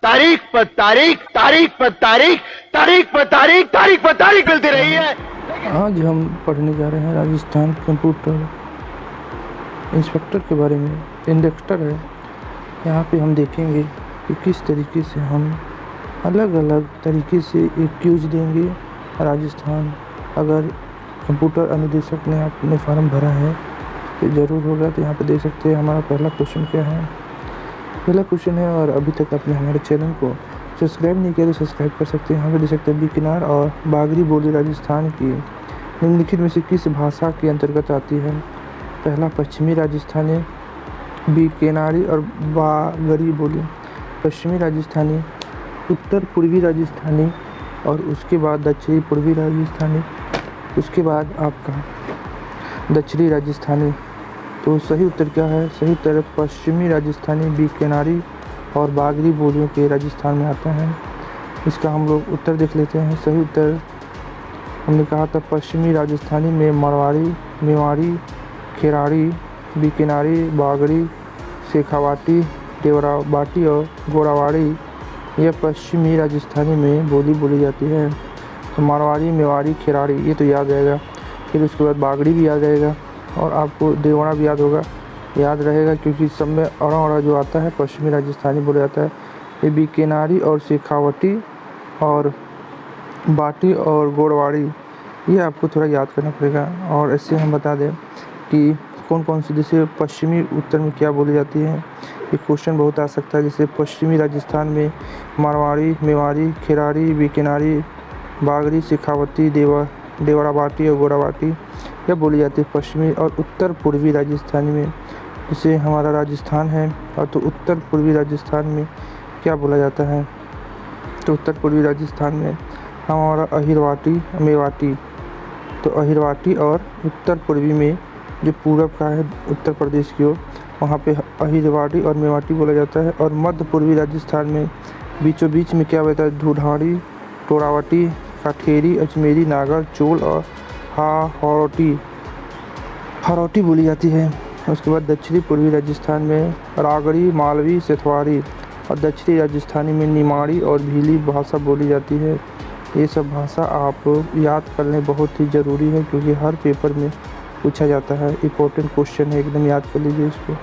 तारीख पर तारीख, तारीख पर तारीख, तारीख पर तारीख, तारीख पर तारीख मिलती रही है। आज हम पढ़ने जा रहे हैं राजस्थान कंप्यूटर इंस्पेक्टर के बारे में। इंडेक्टर है, यहाँ पे हम देखेंगे कि किस तरीके से हम अलग अलग तरीके से एक क्यूज देंगे। राजस्थान अगर कंप्यूटर अनुदेशक ने अपने फॉर्म भरा है तो ज़रूर होगा। तो यहाँ पे देख सकते हैं हमारा पहला क्वेश्चन क्या है। पहला क्वेश्चन है, और अभी तक आपने हमारे चैनल को सब्सक्राइब नहीं किया तो सब्सक्राइब कर सकते हैं। यहाँ पे देख सकते हैं बीकानेर और बागरी बोली राजस्थान की निम्नलिखित में से किस भाषा के अंतर्गत आती है। पहला पश्चिमी राजस्थानी, बीकानेरी और बागरी बोली। पश्चिमी राजस्थानी, उत्तर पूर्वी राजस्थानी और उसके बाद दक्षिणी पूर्वी राजस्थानी, उसके बाद आपका दक्षिणी राजस्थानी। तो सही उत्तर क्या है? सही उत्तर पश्चिमी राजस्थानी, बीकानेरी और बागरी बोलियों के राजस्थान में आता है। इसका हम लोग उत्तर देख लेते हैं। सही उत्तर हमने कहा था पश्चिमी राजस्थानी में मारवाड़ी, मेवाड़ी, खेराड़ी, बीकानेरी, बागरी, शेखावाटी, देवराबाटी और गोरावाड़ी यह पश्चिमी राजस्थानी में बोली जाती है। तो मारवाड़ी, मेवाड़ी, खेराड़ी ये तो याद रहेगा। फिर उसके बाद बागड़ी भी याद रहेगा और आपको देवड़ा भी याद रहेगा क्योंकि सब में अड़ा जो आता है पश्चिमी राजस्थानी बोला जाता है। ये बीकानेरी और शेखावटी और बाटी और गोरवाड़ी ये आपको थोड़ा याद करना पड़ेगा। और ऐसे हम बता दें कि कौन कौन सी जैसे पश्चिमी उत्तर में क्या बोली जाती है। ये क्वेश्चन बहुत आ सकता है। जैसे पश्चिमी राजस्थान में मारवाड़ी, मेवाड़ी, खेराड़ी, बीकानेरी, बागरी, शेखावती, देवराबाटी और गोरावाटी यह बोली जाती है पश्चिमी। और उत्तर पूर्वी राजस्थानी में जैसे हमारा राजस्थान है और तो उत्तर पूर्वी राजस्थान में क्या बोला जाता है। तो उत्तर पूर्वी राजस्थान में हमारा अहिरवाटी, मेवाटी। तो अहिरवाटी और उत्तर पूर्वी में जो पूरब का है उत्तर प्रदेश की ओर वहाँ पे अहिरवाटी और मेवाटी बोला जाता है। और मध्य पूर्वी राजस्थान में बीचों बीच में क्या होता है ढूढ़ाड़ी, टोरावटी, काठेरी, अजमेरी, नागर, चोल और हारोटी बोली जाती है। उसके बाद दक्षिणी पूर्वी राजस्थान में रागड़ी, मालवी, सेथवारी और दक्षिणी राजस्थानी में निमाड़ी और भीली भाषा बोली जाती है। ये सब भाषा आप याद कर लें, बहुत ही ज़रूरी है क्योंकि हर पेपर में पूछा जाता है। इम्पोर्टेंट क्वेश्चन है, एकदम याद कर लीजिए इसको।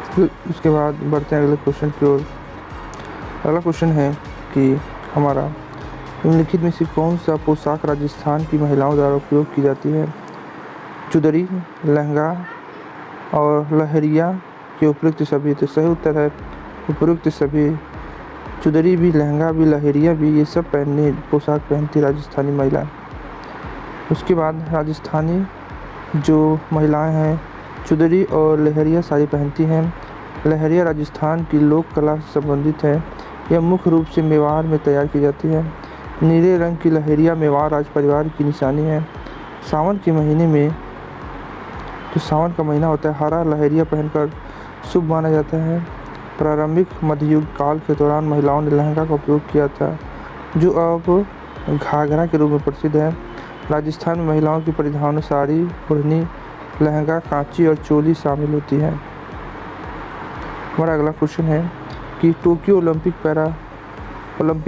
फिर उसके बाद बढ़ते हैं अगले क्वेश्चन की ओर। अगला क्वेश्चन है कि हमारा निम्नलिखित में से कौन सा पोशाक राजस्थान की महिलाओं द्वारा उपयोग की जाती है। चुदरी, लहंगा और लहरिया के उपयुक्त सभी। तो सही उत्तर है उपयुक्त सभी। चुदरी भी, लहंगा भी, लहरिया भी ये सब पोशाक पहनती राजस्थानी महिला। उसके बाद राजस्थानी जो महिलाएं हैं चुदरी और लहरिया साड़ी पहनती हैं। लहरिया राजस्थान की लोक कला से संबंधित है। यह मुख्य रूप से मेवाड़ में तैयार की जाती है। नीले रंग की लहरिया मेवाड़ राज परिवार की निशानी है। सावन के महीने में जो सावन का महीना होता है हरा लहरिया पहनकर शुभ माना जाता है। प्रारंभिक मध्ययुग काल के दौरान महिलाओं ने लहंगा का उपयोग किया था जो अब घाघरा के रूप में प्रसिद्ध है। राजस्थान में महिलाओं की परिधान में साड़ी, ओढ़नी, लहंगा, कांची और चोली शामिल होती है। हमारा अगला क्वेश्चन है कि टोक्यो ओलंपिक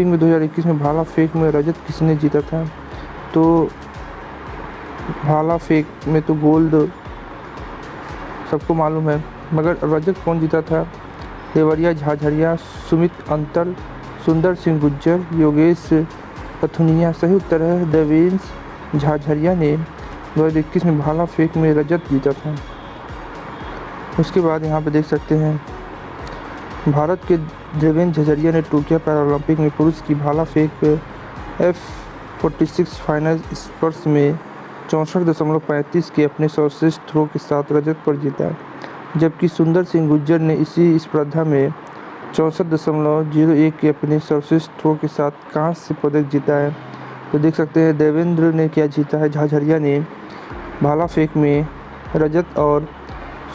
में 2021 में भाला फेंक में रजत किसने जीता था। तो भाला फेंक में तो गोल्ड सबको मालूम है, मगर रजत कौन जीता था। देवरिया झाझड़िया, सुमित अंतर, सुंदर सिंह गुज्जर, योगेश पथुनिया। सही उत्तर है देवेंश झाझड़िया ने 2021 में भाला फेंक में रजत जीता था। उसके बाद यहाँ पे देख सकते हैं भारत के देवेंश झाझड़िया ने टोक्यो पैरालंपिक में पुरुष की भाला फेंक F46 फाइनल स्पर्श में 64.35 के अपने सर्वश्रेष्ठ थ्रो के साथ रजत पर जीता, जबकि सुंदर सिंह गुज्जर ने इसी स्पर्धा में 64.01 के अपने सर्वश्रेष्ठ थ्रो के साथ कांस्य पदक जीता है। तो देख सकते हैं देवेंद्र ने क्या जीता है, झाझड़िया ने भाला फेंक में रजत और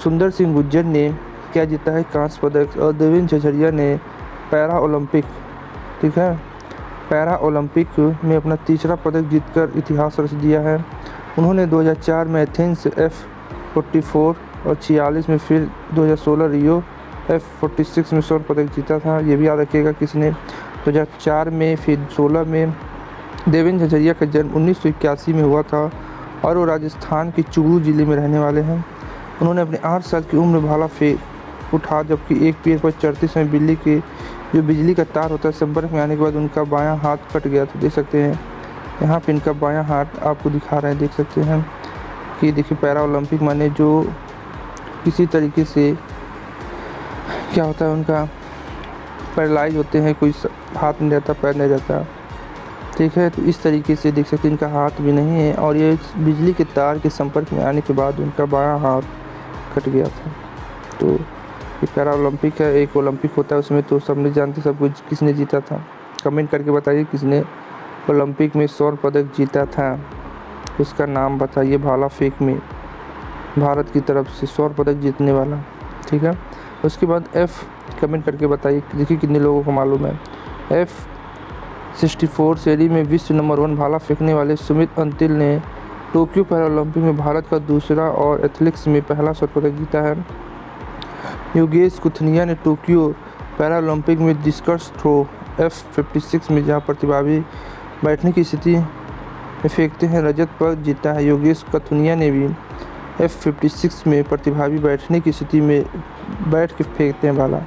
सुंदर सिंह गुज्जर ने क्या जीता है कांस्य पदक। और देवेंद्र झाझड़िया ने पैरा ओलंपिक, ठीक है, पैरा ओलंपिक में अपना तीसरा पदक जीतकर इतिहास रच दिया है। उन्होंने 2004 में एथेंस F44 और 46 में, फिर 2016 रियो F46 में स्वर्ण पदक जीता था। ये भी याद रखिएगा किसने 2004 में, फिर 16 में। देवेंद्र झझरिया का जन्म 1981 में हुआ था और वो राजस्थान के चूरू जिले में रहने वाले हैं। उन्होंने अपने 8 साल की उम्र में भाला फेंक उठा, जबकि एक पैर पर चढ़ते समय बिजली का तार होता है संपर्क में आने के बाद उनका बायां हाथ कट गया था। देख सकते हैं यहाँ पे इनका बायां हाथ आपको दिखा रहे हैं, देख सकते हैं कि देखिए पैरा ओलंपिक माने जो किसी तरीके से क्या होता है उनका पैरालाइज होते हैं, कोई हाथ नहीं रहता, पैर नहीं रहता, ठीक है। तो इस तरीके से देख सकते हैं इनका हाथ भी नहीं है और ये बिजली के तार के संपर्क में आने के बाद उनका बायां हाथ कट गया था। तो ये पैरा ओलंपिक है, एक ओलंपिक होता है उसमें, तो सब नहीं जानते सब कुछ किसने जीता था। कमेंट करके बताइए किसने ओलंपिक में स्वर्ण पदक जीता था, उसका नाम बताइए भाला फेंक में भारत की तरफ से स्वर्ण पदक जीतने वाला, ठीक है। उसके बाद F कमेंट करके बताइए, देखिए कितने लोगों को मालूम है। F64 श्रेणी में विश्व नंबर 1 भाला फेंकने वाले सुमित अंतिल ने टोक्यो पैरा ओलंपिक में भारत का दूसरा और एथलेटिक्स में पहला स्वर्ण पदक जीता है। योगेश कुथनिया ने टोक्यो पैरा ओलंपिक में डिस्कस थ्रो F56 में जहां प्रतिभागी बैठने की स्थिति में फेंकते हैं रजत पदक जीता है। योगेश कुथनिया ने भी F56 में प्रतिभागी बैठने की स्थिति में बैठ के फेंकते हैं भाला,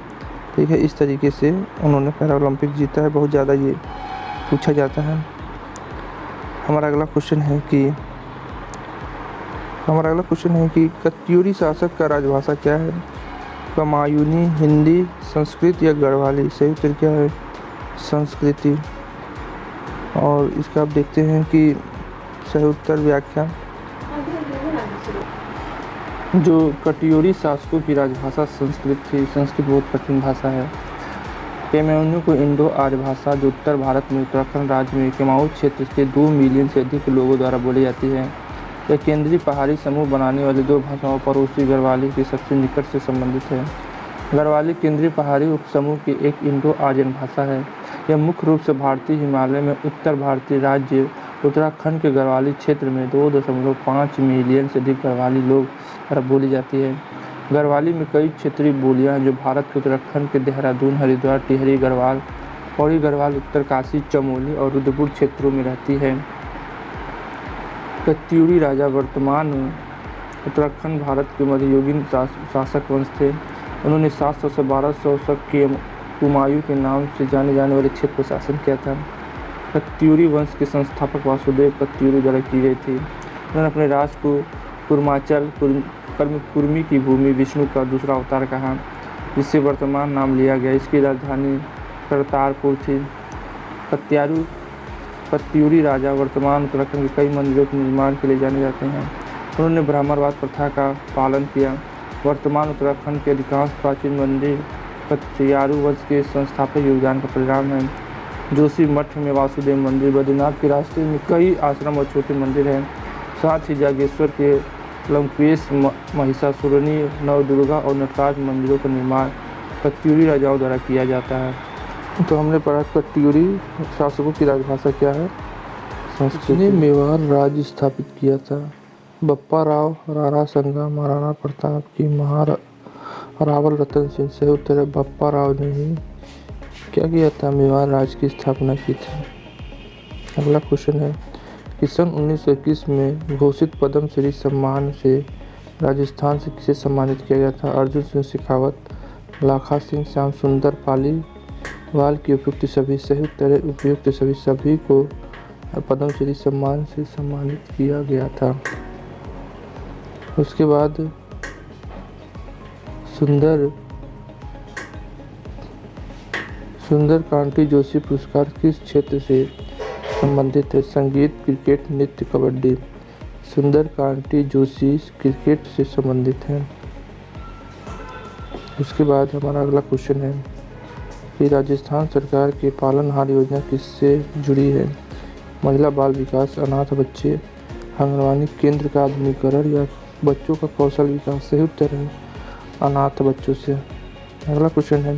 ठीक है। इस तरीके से उन्होंने पैरा ओलंपिक जीता है, बहुत ज़्यादा ये पूछा जाता है। हमारा अगला क्वेश्चन है कि कत्यूरी शासक का राजभाषा क्या है? कमायूनी, हिंदी, संस्कृत या गढ़वाली? सही उत्तर क्या है? संस्कृति। और इसका आप देखते हैं कि सही उत्तर व्याख्या, जो कटियोरी शासकों की राजभाषा संस्कृत थी। संस्कृत बहुत कठिन भाषा है। केमायूनी को इंडो आर्य भाषा, जो उत्तर भारत में उत्तराखंड राज्य में केमाऊ क्षेत्र के 2 मिलियन से अधिक लोगों द्वारा बोली जाती है। यह केंद्रीय पहाड़ी समूह बनाने वाली 2 भाषाओं पड़ोसी गढ़वाली के सबसे निकट से संबंधित है। गढ़वाली केंद्रीय पहाड़ी उपसमूह की एक इंडो आर्यन भाषा है। यह मुख्य रूप से भारतीय हिमालय में उत्तर भारतीय राज्य उत्तराखंड के गढ़वाली क्षेत्र में 2.5 मिलियन से अधिक गढ़वाली लोग द्वारा बोली जाती है। गढ़वाली में कई क्षेत्रीय बोलियां हैं जो भारत के उत्तराखंड के देहरादून, हरिद्वार, टिहरी गढ़वाल, पौड़ी गढ़वाल, उत्तरकाशी, चमोली और रुद्रपुर क्षेत्रों में रहती है। कत्यूरी राजा वर्तमान उत्तराखंड भारत के मध्ययुगीन शासक वंश थे। उन्होंने 700 से 1200 तक के कुमायूं के नाम से जाने जाने वाले क्षेत्र पर शासन किया था। कत्यूरी वंश के संस्थापक वासुदेव कत्यूरी द्वारा की गई थी। उन्होंने अपने राज को कुर्माचल कुर्मी की भूमि विष्णु का दूसरा अवतार कहा, जिससे वर्तमान नाम लिया गया। इसकी राजधानी करतारपुर थी। कत्यूरी राजा वर्तमान उत्तराखंड के कई मंदिरों के निर्माण के लिए जाने जाते हैं। उन्होंने ब्राह्मणवाद प्रथा का पालन किया। वर्तमान उत्तराखंड के अधिकांश प्राचीन मंदिर कत्यारू वंश के संस्थापक योगदान का परिणाम है। जोशी मठ में वासुदेव मंदिर, बद्रीनाथ के रास्ते में कई आश्रम और छोटे मंदिर हैं। साथ ही जागेश्वर के लंकेश, महिषासुरनी, नवदुर्गा और नटराज मंदिरों का निर्माण कत्यूरी राजाओं द्वारा किया जाता है। तो हमने पढ़ा कत्यूरी शासकों की राजभाषा क्या है? संस्कृत। ने मेवाड़ राज्य स्थापित किया था। बप्पा राव, राणा संगा, महाराणा प्रताप की रावल रतन सिंह। सही उत्तर है बप्पा राव ने ही क्या किया था? मेवाड़ राज्य की स्थापना की थी। अगला क्वेश्चन है कि सन 1921 में घोषित पद्म श्री सम्मान से राजस्थान से किसे सम्मानित किया गया था? अर्जुन सिंह शेखावत, लाखा सिंह, श्याम सुंदर पालीवाल की उपयुक्त सभी। सही उत्तर है उपयुक्त सभी को पद्म श्री सम्मान से सम्मानित किया गया था। उसके बाद सुंदर कांटी जोशी पुरस्कार किस क्षेत्र से संबंधित है? संगीत, क्रिकेट, नृत्य, कबड्डी। सुंदर कांटी जोशी क्रिकेट से संबंधित है। उसके बाद हमारा अगला क्वेश्चन है कि राजस्थान सरकार की पालनहार योजना किससे जुड़ी है? महिला बाल विकास, अनाथ बच्चे, आंगनबाड़ी केंद्र का आधुनिकीकरण या बच्चों का कौशल विकास। सही उत्तर है अनाथ बच्चों से। अगला क्वेश्चन है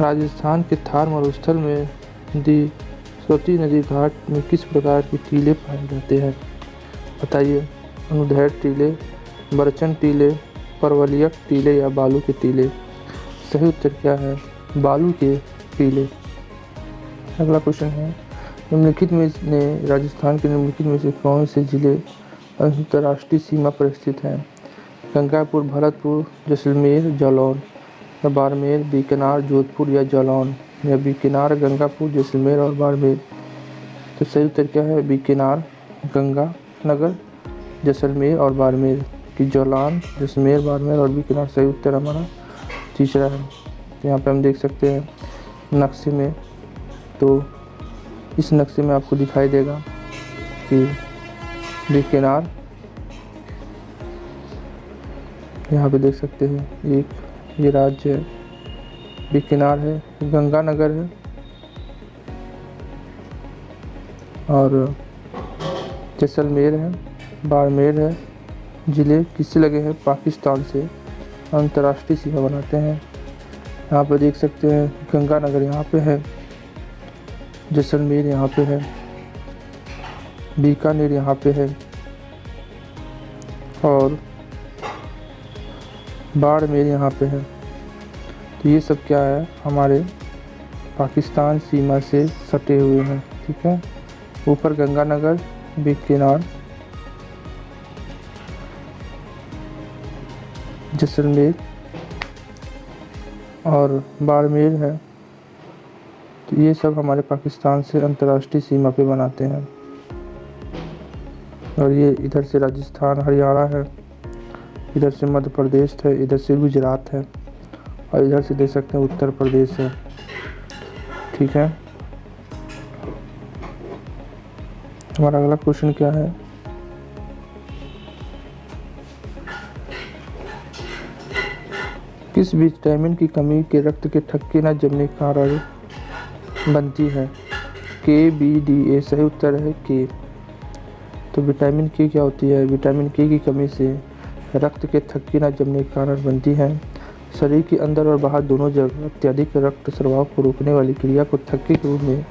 राजस्थान के थार मरुस्थल में सरस्वती नदी घाट में किस प्रकार के टीले पाए जाते हैं? बताइए। अनुदैर्ध्य टीले, बरचन टीले, परवलयक टीले या बालू के टीले। सही उत्तर क्या है? बालू के टीले। अगला क्वेश्चन है, निम्नलिखित में ने राजस्थान के निम्नलिखित में से कौन से जिले अंतर्राष्ट्रीय सीमा पर स्थित हैं? गंगापुर, भरतपुर, जैसलमेर, जालौन, या बाड़मेर, बीकानेर, जोधपुर या जालौन, या बीकानेर, गंगापुर, जैसलमेर और बाड़मेर। तो सही उत्तर क्या है? बीकानेर, गंगानगर, जैसलमेर और बाड़मेर। कि जालौन, जैसलमेर, बाड़मेर और बीकानेर सही उत्तर हमारा तीसरा है। तो यहाँ पे हम देख सकते हैं नक्शे में, तो इस नक्शे में आपको दिखाई देगा कि बीकानेर, यहाँ पे देख सकते हैं एक ये राज्य है, बीकानेर है, गंगानगर है और जैसलमेर है, बाड़मेर है। ज़िले किससे लगे हैं? पाकिस्तान से अंतर्राष्ट्रीय सीमा बनाते हैं। यहाँ पे देख सकते हैं गंगानगर यहाँ पे है, जैसलमेर यहाँ पे है, बीकानेर यहाँ पे है और बाड़मेर यहाँ पे है। तो ये सब क्या है? हमारे पाकिस्तान सीमा से सटे हुए हैं। ठीक है, ऊपर गंगानगर, बीकानेर, जैसलमेर और बाड़मेर है। तो ये सब हमारे पाकिस्तान से अंतर्राष्ट्रीय सीमा पे बनाते हैं। और ये इधर से राजस्थान, हरियाणा है, इधर से मध्य प्रदेश है, इधर से गुजरात है और इधर से देख सकते हैं उत्तर प्रदेश है। ठीक है, हमारा अगला क्वेश्चन क्या है? किस विटामिन की कमी के रक्त के थक्के न जमने के कारण बनती है? के, बी, डी, ए। सही उत्तर है के। तो विटामिन के क्या होती है? विटामिन के की कमी से रक्त के थक्के न जमने के कारण बनती है। शरीर के अंदर और बाहर दोनों जगह अत्यधिक रक्त स्राव को रोकने वाली क्रिया को थक्के के रूप में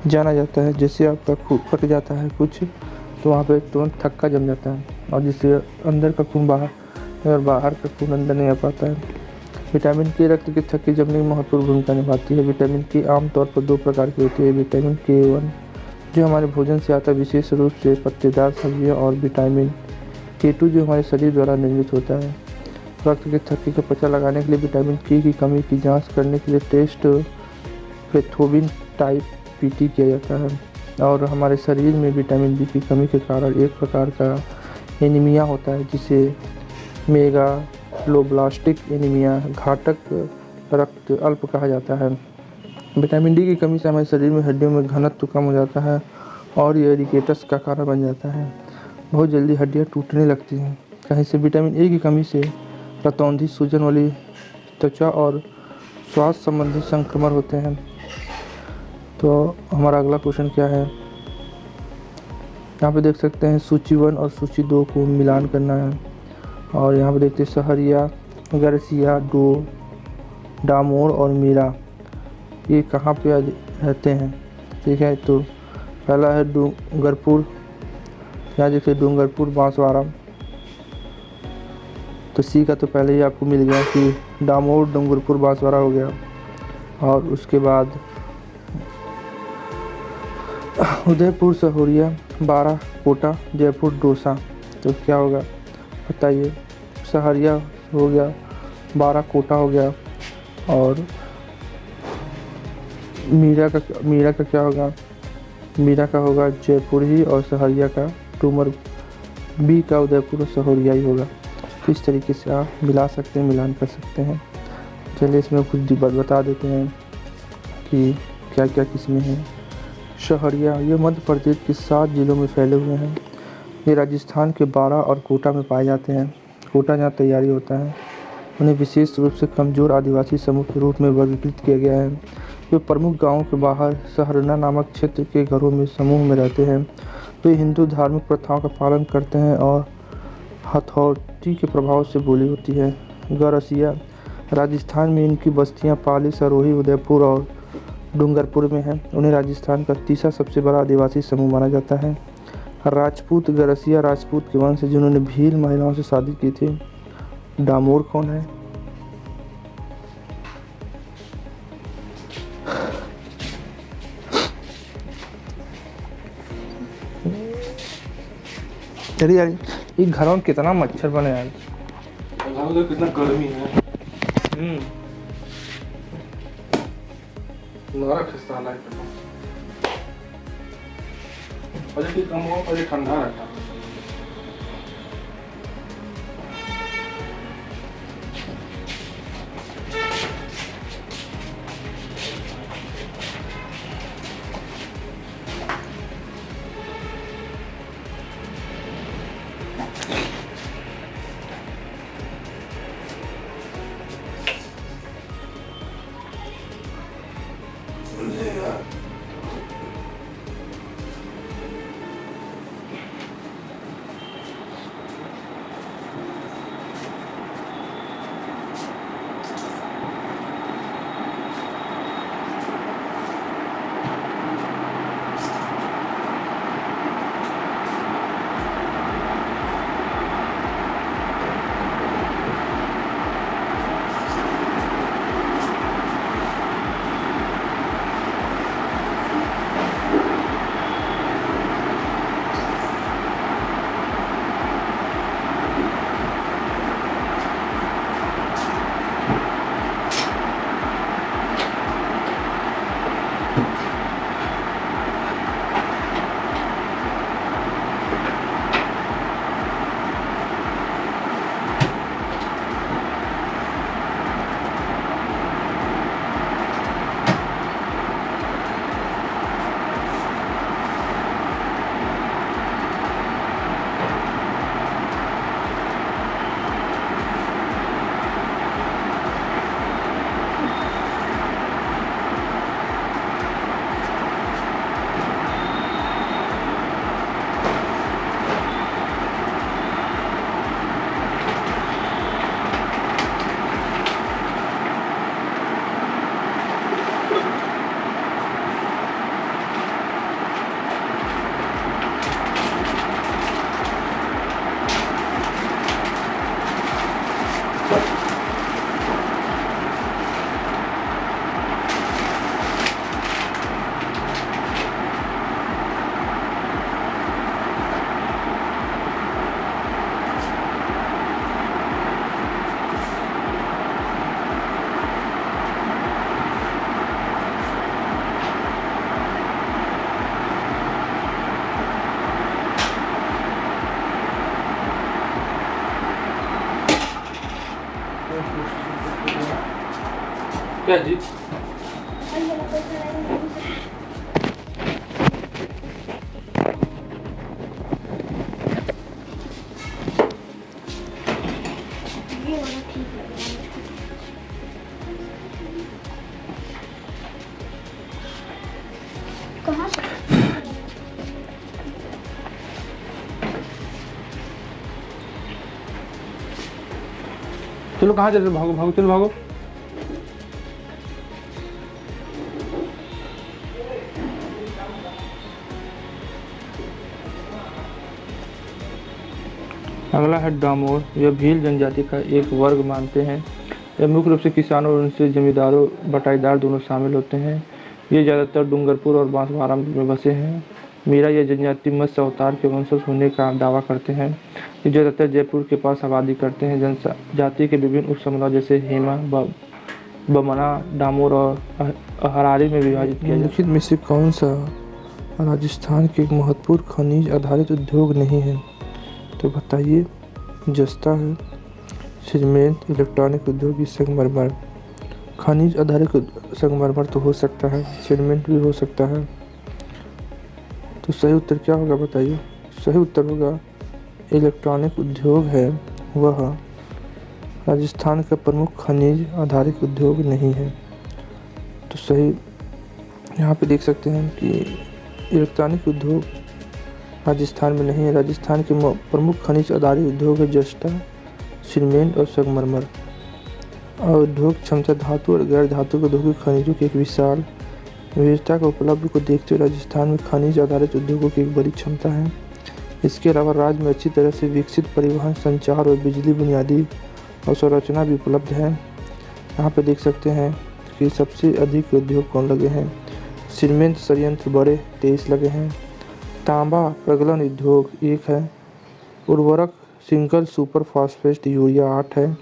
जाना जाता है। जैसे आपका खून फट जाता है कुछ, तो वहाँ पे तुरंत थक्का जम जाता है और जिससे अंदर का खून बाहर और बाहर का खून अंदर नहीं आ पाता है। विटामिन के रक्त के थक्के जमने में महत्वपूर्ण भूमिका निभाती है। विटामिन के आमतौर पर दो प्रकार की होती है। विटामिन के1 जो हमारे भोजन से आता है, विशेष रूप से पत्तेदार सब्जियां, और विटामिन के2 जो हमारे शरीर द्वारा निर्मित होता है। रक्त के थक्के का पता लगाने के लिए विटामिन के की कमी की जांच करने के लिए टेस्ट पैथोबिन टाइप पीटी किया जाता है। और हमारे शरीर में विटामिन बी की कमी के कारण एक प्रकार का एनीमिया होता है जिसे मेगालोब्लास्टिक एनीमिया, घातक रक्त अल्प कहा जाता है। विटामिन डी की कमी से हमारे शरीर में हड्डियों में घनत्व कम हो जाता है और ये रिकेटस का कारण बन जाता है। बहुत जल्दी हड्डियाँ टूटने लगती हैं। कहीं से विटामिन ए की कमी से रतौंधी, सूजन वाली त्वचा और स्वास्थ्य संबंधी संक्रमण होते हैं। तो हमारा अगला क्वेश्चन क्या है? यहाँ पे देख सकते हैं सूची 1 और सूची 2 को मिलान करना है। और यहाँ पे देखते हैं सहरिया, गरसिया, डामोर और मीरा ये कहाँ पे रहते हैं। ठीक है, तो पहला है डूंगरपुर, यहाँ देखिए डूंगरपुर, बांसवाड़ा। तो सी का तो पहले ही आपको मिल गया कि डामोर, डूंगरपुर, बांसवाड़ा हो गया। और उसके बाद उदयपुर, सहोरिया, बारा, कोटा, जयपुर, डोसा। तो क्या होगा बताइए? सहरिया हो गया, बारा कोटा हो गया और मीरा का क्या होगा? मीरा का होगा जयपुर ही और सहरिया का डूमर, बी का उदयपुर और सहोरिया ही होगा। तो इस तरीके से आप मिला सकते हैं, मिलान कर सकते हैं। चलिए इसमें कुछ बता देते हैं कि क्या क्या किस्में हैं। सहरिया ये मध्य प्रदेश के 7 जिलों में फैले हुए हैं। ये राजस्थान के बारा और कोटा में पाए जाते हैं। कोटा जहाँ तैयारी होता है। उन्हें विशेष रूप से कमज़ोर आदिवासी समूह के रूप में वर्गीकृत किया गया है। वे प्रमुख गांवों के बाहर सहरना नामक क्षेत्र के घरों में समूह में रहते हैं। वे हिंदू धार्मिक प्रथाओं का पालन करते हैं और हथौटी के प्रभाव से बोली होती है। गरसिया राजस्थान में इनकी बस्तियां पाली, सरोही, उदयपुर और डूंगरपुर में हैं। उन्हें राजस्थान का तीसरा सबसे बड़ा आदिवासी समूह माना जाता है। राजपूत गरसिया राजपूत के वंश से जिन्होंने भील महिलाओं से शादी की थी। डामोर कौन है? अरे यार ये घरों में कितना मच्छर बने यार। उधर कितना गर्मी है। नरक है साला एकदम। अरे कि कम हो, अरे ठंडा रहता है। क्या जी? कहाँ से? चलो कहाँ जा रहे हो? भागो भागो, चलो भागो। अगला है डामोर। यह भील जनजाति का एक वर्ग मानते हैं। यह मुख्य रूप से किसानों और उनसे जमींदारों बटाईदार दोनों शामिल होते हैं। ये ज़्यादातर डूंगरपुर और बांसवाड़ा में बसे हैं। मीरा यह जनजाति मत्स्य अवतार के वंशज होने का दावा करते हैं। ये ज़्यादातर जयपुर के पास आबादी करते हैं। जनजाति के विभिन्न उपसमुदाय जैसे हेमा, बमना, डामोर और अहरारी में विभाजित किया। निम्नलिखित में से कौन सा राजस्थान के एक महत्वपूर्ण खनिज आधारित उद्योग नहीं है? तो बताइए। जस्ता है, सीमेंट, इलेक्ट्रॉनिक उद्योग, संगमरमर। खनिज आधारित संगमरमर तो हो सकता है, सीमेंट भी हो सकता है। तो सही उत्तर क्या होगा बताइए? सही उत्तर होगा इलेक्ट्रॉनिक उद्योग है, वह राजस्थान का प्रमुख खनिज आधारित उद्योग नहीं है। तो सही यहाँ पे देख सकते हैं कि इलेक्ट्रॉनिक उद्योग राजस्थान में नहीं है। राजस्थान के प्रमुख खनिज आधारित उद्योग है जस्ता, सीमेंट और संगमरमर। और उद्योग क्षमता धातु और गैर धातु औद्योगिक खनिजों की एक विशाल विविधता का उपलब्ध को देखते हुए राजस्थान में खनिज आधारित उद्योगों की एक बड़ी क्षमता है। इसके अलावा राज्य में अच्छी तरह से विकसित परिवहन, संचार और बिजली बुनियादी अवसंरचना भी उपलब्ध है। यहाँ पे देख सकते हैं कि सबसे अधिक उद्योग कौन लगे हैं। सीमेंट संयंत्र बड़े 23 लगे हैं। तांबा प्रगलन उद्योग 1 है। उर्वरक सिंगल सुपर फास्फेट यूरिया 8 है।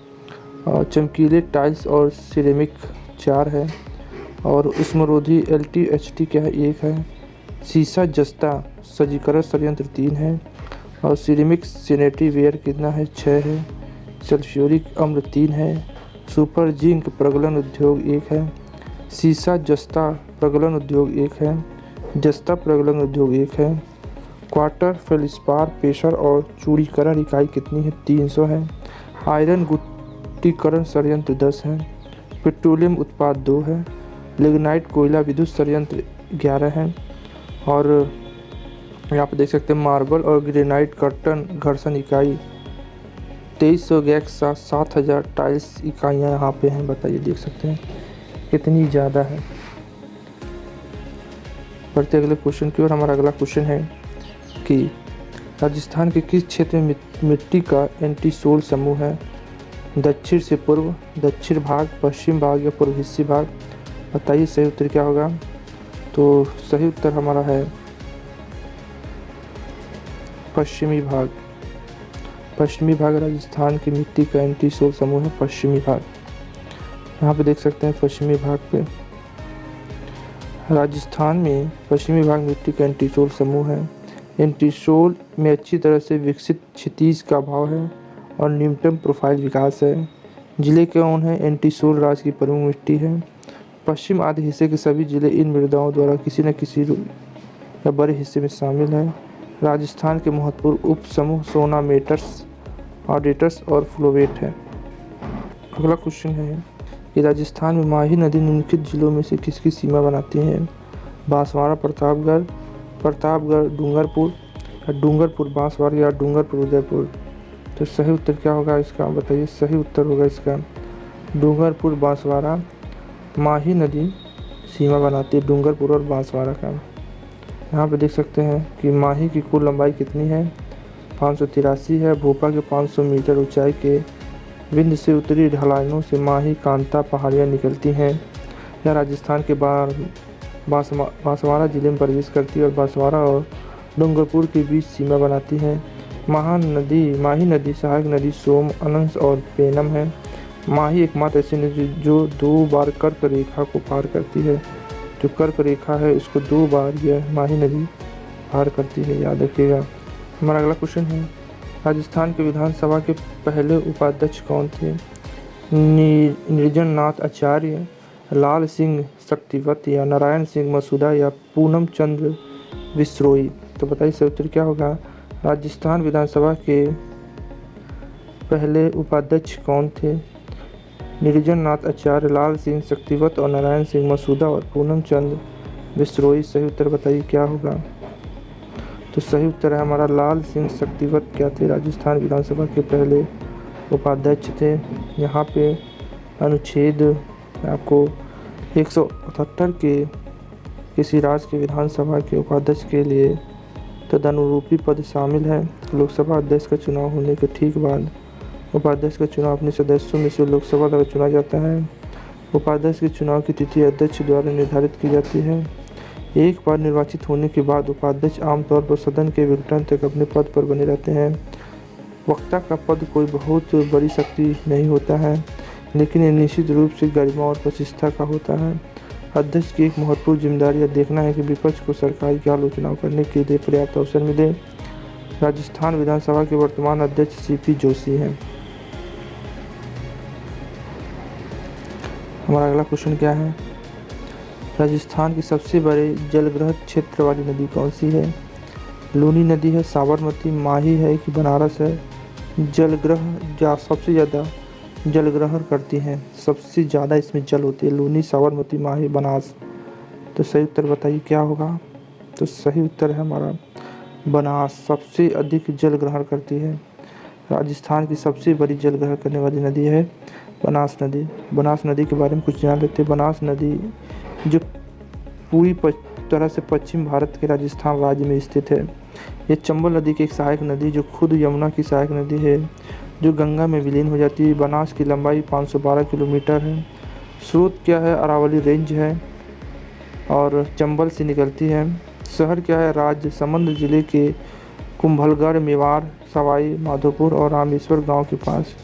और चमकीले टाइल्स और सिरेमिक 4 है। और उष्मरोधी LTHT क्या है 1 है। शीशा जस्ता सज्जीकरण संयंत्र 3 है। और सिरेमिक सैनिटरी वेयर कितना है 6 है। सल्फ्यूरिक अम्ल 3 है। सुपर जिंक प्रगलन उद्योग 1 है। शीशा जस्ता प्रगलन उद्योग 1 है। जस्ता प्रगलन उद्योग 1 है। क्वार्टर फेल्सपार प्रेशर और चूड़ीकरण इकाई कितनी है 300 है। आयरन गुट्टीकरण संयंत्र 10 है। पेट्रोलियम उत्पाद 2 है। लिग्नाइट कोयला विद्युत संयंत्र 11 है। और यहाँ पे देख सकते हैं मार्बल और ग्रेनाइट कर्टन घर्षण इकाई 2300 गैस 7000 टाइल्स इकाइयाँ यहाँ पे हैं। बताइए देख सकते हैं कितनी ज़्यादा है। बढ़ते अगले क्वेश्चन की ओर। हमारा अगला क्वेश्चन है कि राजस्थान के किस क्षेत्र में मिट्टी का एंटीसोल समूह है। दक्षिण से पूर्व, दक्षिण भाग, पश्चिम भाग या पूर्व हिस्सी भाग। बताइए सही उत्तर क्या होगा। तो सही उत्तर हमारा है पश्चिमी भाग। पश्चिमी भाग राजस्थान की मिट्टी का एंटीसोल समूह है पश्चिमी भाग। यहाँ पे देख सकते हैं पश्चिमी भाग पे राजस्थान में पश्चिमी भाग मिट्टी का एंटीसोल समूह है। एंटीसोल में अच्छी तरह से विकसित क्षितिज का अभाव है और न्यूनतम प्रोफाइल विकास है। जिले कौन है एंटीसोल राज्य की प्रमुख मिट्टी है। पश्चिम आधे हिस्से के सभी जिले इन मृदाओं द्वारा किसी न किसी या बड़े हिस्से में शामिल है। राजस्थान के महत्वपूर्ण उप समूह सोनामेटस, ऑडिटस और फ्लोवेट है। अगला क्वेश्चन है कि राजस्थान में माही नदी निम्नलिखित जिलों में से किसकी सीमा बनाती है। बांसवाड़ा प्रतापगढ़, प्रतापगढ़ डूंगरपुर, डूंगरपुर बांसवाड़ा या डूंगरपुर उदयपुर। तो सही उत्तर क्या होगा इसका बताइए। सही उत्तर होगा इसका डूंगरपुर बांसवाड़ा। माही नदी सीमा बनाती है डूंगरपुर और बांसवाड़ा का। यहाँ पे देख सकते हैं कि माही की कुल लंबाई कितनी है 583 है। भोपा के 500 मीटर ऊंचाई के विंध्य से उत्तरी ढलानों से माही कांता पहाड़ियाँ निकलती हैं। यह राजस्थान के बांसवाड़ा जिले में प्रवेश करती है और बांसवाड़ा और डूंगरपुर के बीच सीमा बनाती है। माही नदी सहायक नदी सोम, अनंस और पेनम है। माही एकमात्र ऐसी नदी जो 2 बार कर्क रेखा को पार करती है। जो कर्क रेखा है उसको 2 बार यह माही नदी पार करती है, याद रखिएगा। हमारा अगला क्वेश्चन है राजस्थान के विधानसभा के पहले उपाध्यक्ष कौन थे। निर्जन नाथ आचार्य, लाल सिंह शक्तिवत या नारायण सिंह मसूदा या पूनम चंद्र विश्रोई। तो बताइए सही उत्तर क्या होगा। राजस्थान विधानसभा के पहले उपाध्यक्ष कौन थे। निर्जन नाथ आचार्य, लाल सिंह शक्तिवत और नारायण सिंह मसूदा और पूनम चंद्र विश्रोई। सही उत्तर बताइए क्या होगा। तो सही उत्तर है हमारा लाल सिंह शक्तिवत क्या थे राजस्थान विधानसभा के पहले उपाध्यक्ष थे। यहाँ पे अनुच्छेद आपको 178 के किसी राज्य के विधानसभा के उपाध्यक्ष के लिए तदनुरूपी पद शामिल है। लोकसभा अध्यक्ष का चुनाव होने के ठीक बाद उपाध्यक्ष का चुनाव अपने सदस्यों में से लोकसभा द्वारा चुना जाता है। उपाध्यक्ष के चुनाव की तिथि अध्यक्ष द्वारा निर्धारित की जाती है। एक बार निर्वाचित होने के बाद उपाध्यक्ष आमतौर पर सदन के विघटन तक अपने पद पर बने रहते हैं। वक्ता का पद कोई बहुत बड़ी शक्ति नहीं होता है, लेकिन ये निश्चित रूप से गरिमा और प्रतिष्ठा का होता है। अध्यक्ष की एक महत्वपूर्ण जिम्मेदारी यह देखना है कि विपक्ष को सरकार की आलोचना करने के लिए पर्याप्त अवसर मिले। राजस्थान विधानसभा के वर्तमान अध्यक्ष CP जोशी हैं। हमारा अगला क्वेश्चन क्या है राजस्थान की सबसे बड़े जलग्रह क्षेत्र वाली नदी कौन सी है। लूनी नदी है, साबरमती, माही है कि बनारस है। जलग्रह सबसे ज़्यादा जलग्रहण करती हैं, सबसे ज़्यादा इसमें जल होती है लूनी, साबरमती, माही, बनास। तो सही उत्तर बताइए क्या होगा। तो सही उत्तर है हमारा बनास सबसे अधिक जल ग्रहण करती है। राजस्थान की सबसे बड़ी जल ग्रहण करने वाली नदी है बनास नदी। बनास नदी के बारे में कुछ जान लेते हैं। बनास नदी जो पूरी तरह से पश्चिम भारत के राजस्थान राज्य में स्थित है। ये चंबल नदी की एक सहायक नदी जो खुद यमुना की सहायक नदी है, जो गंगा में विलीन हो जाती है। बनास की लंबाई 512 किलोमीटर है। स्रोत क्या है, अरावली रेंज है और चंबल से निकलती है। शहर क्या है, राज्य समंद जिले के कुंभलगढ़, मेवाड़, सवाई माधोपुर और रामेश्वर गांव के पास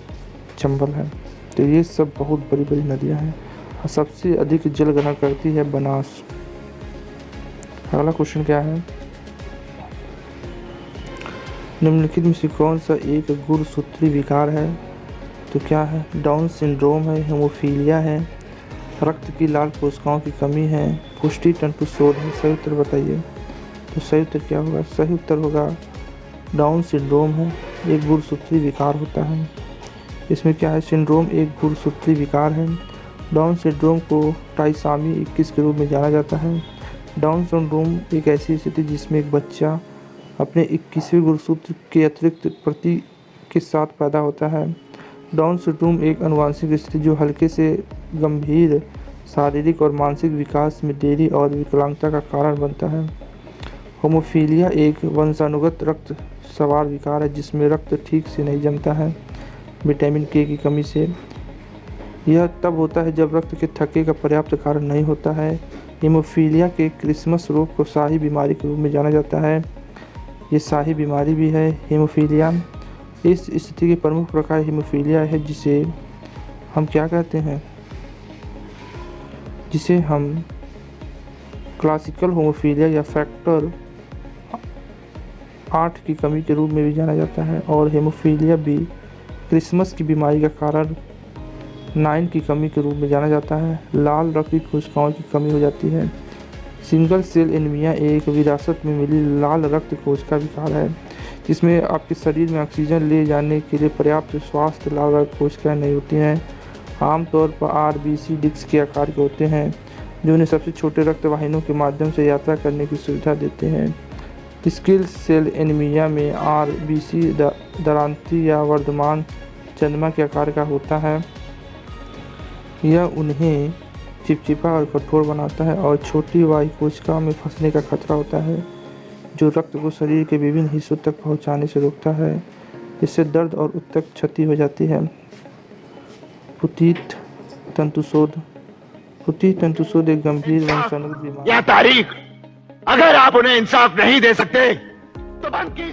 चंबल है। तो ये सब बहुत बड़ी बड़ी नदियां हैं और सबसे अधिक जल ग्रहण करती है बनास। अगला क्वेश्चन क्या है, निम्नलिखित में से कौन सा एक गुणसूत्री विकार है? तो क्या है, डाउन सिंड्रोम है, हेमोफीलिया है, रक्त की लाल कोशिकाओं की कमी है, पुष्टि तंतु शोध है। सही उत्तर बताइए। तो सही उत्तर क्या होगा? सही उत्तर होगा डाउन सिंड्रोम है, एक गुणसूत्री विकार होता है। इसमें क्या है, सिंड्रोम एक गुणसूत्री विकार है। डाउन सिंड्रोम को ट्राइसॉमी 21 के रूप में जाना जाता है। डाउन सिंड्रोम एक ऐसी स्थिति जिसमें एक बच्चा अपने 21वें गुणसूत्र के अतिरिक्त प्रति के साथ पैदा होता है। डाउन सिंड्रोम एक आनुवंशिक स्थिति जो हल्के से गंभीर शारीरिक और मानसिक विकास में देरी और विकलांगता का कारण बनता है। होमोफीलिया एक वंशानुगत रक्त स्राव विकार है जिसमें रक्त ठीक से नहीं जमता है विटामिन के की कमी से। यह तब होता है जब रक्त के थक्के का पर्याप्त कारण नहीं होता है। हीमोफीलिया के क्रिसमस रोग को शाही बीमारी के रूप में जाना जाता है। ये शाही बीमारी भी है हीमोफीलिया। इस स्थिति के प्रमुख प्रकार हीमोफीलिया है जिसे हम क्या कहते हैं, जिसे हम क्लासिकल होमोफीलिया या फैक्टर 8 की कमी के रूप में भी जाना जाता है। और हेमोफीलिया भी क्रिसमस की बीमारी का कारण 9 की कमी के रूप में जाना जाता है। लाल रक्त की कोशिकाओं की कमी हो जाती है। सिंगल सेल एनीमिया एक विरासत में मिली लाल रक्त कोशिका विकार है जिसमें आपके शरीर में ऑक्सीजन ले जाने के लिए पर्याप्त स्वास्थ्य लाल रक्त कोशिकाएं नहीं होती हैं। आमतौर पर आरबीसी डिस्क के आकार के होते हैं जो उन्हें सबसे छोटे रक्त वाहिनियों के माध्यम से यात्रा करने की सुविधा देते हैं। सिकल सेल एनीमिया में आरबीसी दरांती या वर्धमान चंद्रमा के आकार का होता है। यह उन्हें चिपचिपा और कठोर बनाता है और छोटी वायु कोशिका में फंसने का खतरा होता है जो रक्त को शरीर के विभिन्न हिस्सों तक पहुंचाने से रोकता है। इससे दर्द और उत्तक क्षति हो जाती है। पुतीत तंतुशोध। पुतीत तंतुशोध एक गंभीर वंशानुगत बीमारी या तारीख, अगर आप उन्हें इंसाफ नहीं दे सकते तो बंद कीजिए।